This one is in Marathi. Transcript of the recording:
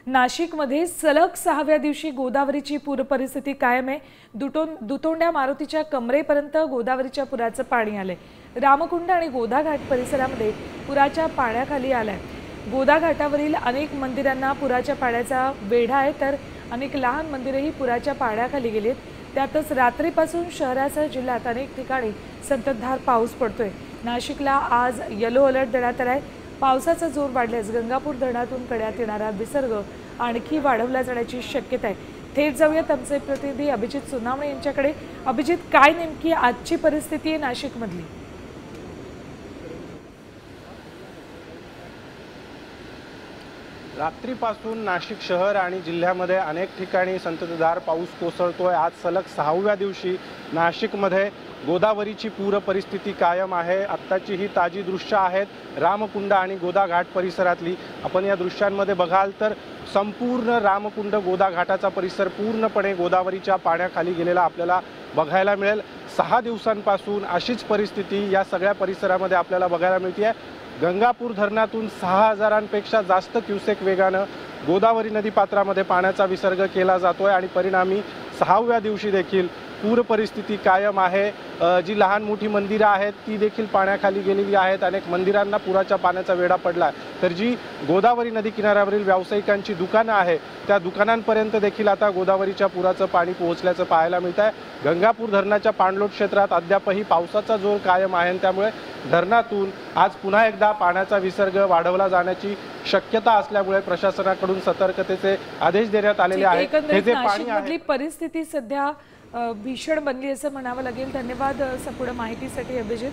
नाशिकमध्ये सलग 6व्या दिवशी गोदावरीची पूर परिस्थिती कायम आहे। दुतोंड्या मारुतीच्या कमरेपर्यंत गोदावरीच्या पुराचं पाणी आलंय। रामकुंड आणि गोदा घाट परिसरामध्ये पुराच्या पाण्याखाली आलाय। गोदा घाटावरील अनेक मंदिरांना पुराच्या पाण्याचा वेढा आहे, तर अनेक लहान मंदिरेही पुराच्या पाण्याखाली गेलीत। त्यातच रात्रीपासून शहरासह जिल्ह्यात अनेक ठिकाणी संततधार पाऊस पडतोय। नाशिकला आज येलो अलर्ट देण्यात आलाय। पावसाचा जोर वाढल्यास गंगापूर धरणातून कड्यात येणारा विसर्ग आणखी वाढवला जाण्याची शक्यता आहे। थेट जाऊयात आमचे प्रतिनिधी अभिजित सोनावणे यांच्याकडे। अभिजित, काय नेमकी आजची परिस्थिती आहे नाशिकमधली? रात्रीपासून नाशिक शहर आणि जिल्ह्यामध्ये अनेक ठिकाणी संततधार पाऊस कोसळतोय। आज सलग 6व्या दिवशी नाशिकमध्ये गोदावरीची पूर परिस्थिती कायम आहे। आत्ताची ही ताजी दृश्य आहेत रामकुंड आणि गोदा घाट परिसरातली। आपण या दृश्यांमध्ये बघाल तर संपूर्ण रामकुंड गोदा घाटाचा परिसर पूर्णपणे गोदावरीच्या पाण्याखाली गेलेला आपल्याला बघायला मिळेल। 6 दिवसांपासून अशीच परिस्थिती या सगळ्या परिसरामध्ये आपल्याला बघायला मिळते। गंगापूर धरणातून 6000पेक्षा जास्त क्युसेक वेगानं गोदावरी नदीपात्रामध्ये पाण्याचा विसर्ग केला जातोय आणि परिणामी 6व्या दिवशी देखील पूर परिस्थिती कायम आहे। जी लहान मोठी मंदिरं आहेत ती देखील पाण्याखाली गेलेली आहेत। अनेक मंदिरांना पुराच्या पाण्याचा वेढा पडला, तर जी गोदावरी नदी किनाऱ्यावरील व्यावसायिकांची दुकानं आहे त्या दुकानांपर्यंत देखील आता गोदावरीच्या पुराचं पाणी पोहोचल्याचं पाहायला मिळत आहे। गंगापूर धरणाच्या पाणलोट क्षेत्रात अद्यापही पावसाचा जोर कायम आहे, त्यामुळे धरणातून आज पुन्हा एकदा पाण्याचा विसर्ग वाढवला जाण्याची शक्यता असल्यामुळे प्रशासनाकडून सतर्कतेचे आदेश देण्यात आलेले आहेत। हे जे पाणी आहे, परिस्थिती सध्या भीषण बनली असं म्हणावं लागेल। धन्यवाद संपूर्ण माहितीसाठी अभिजित।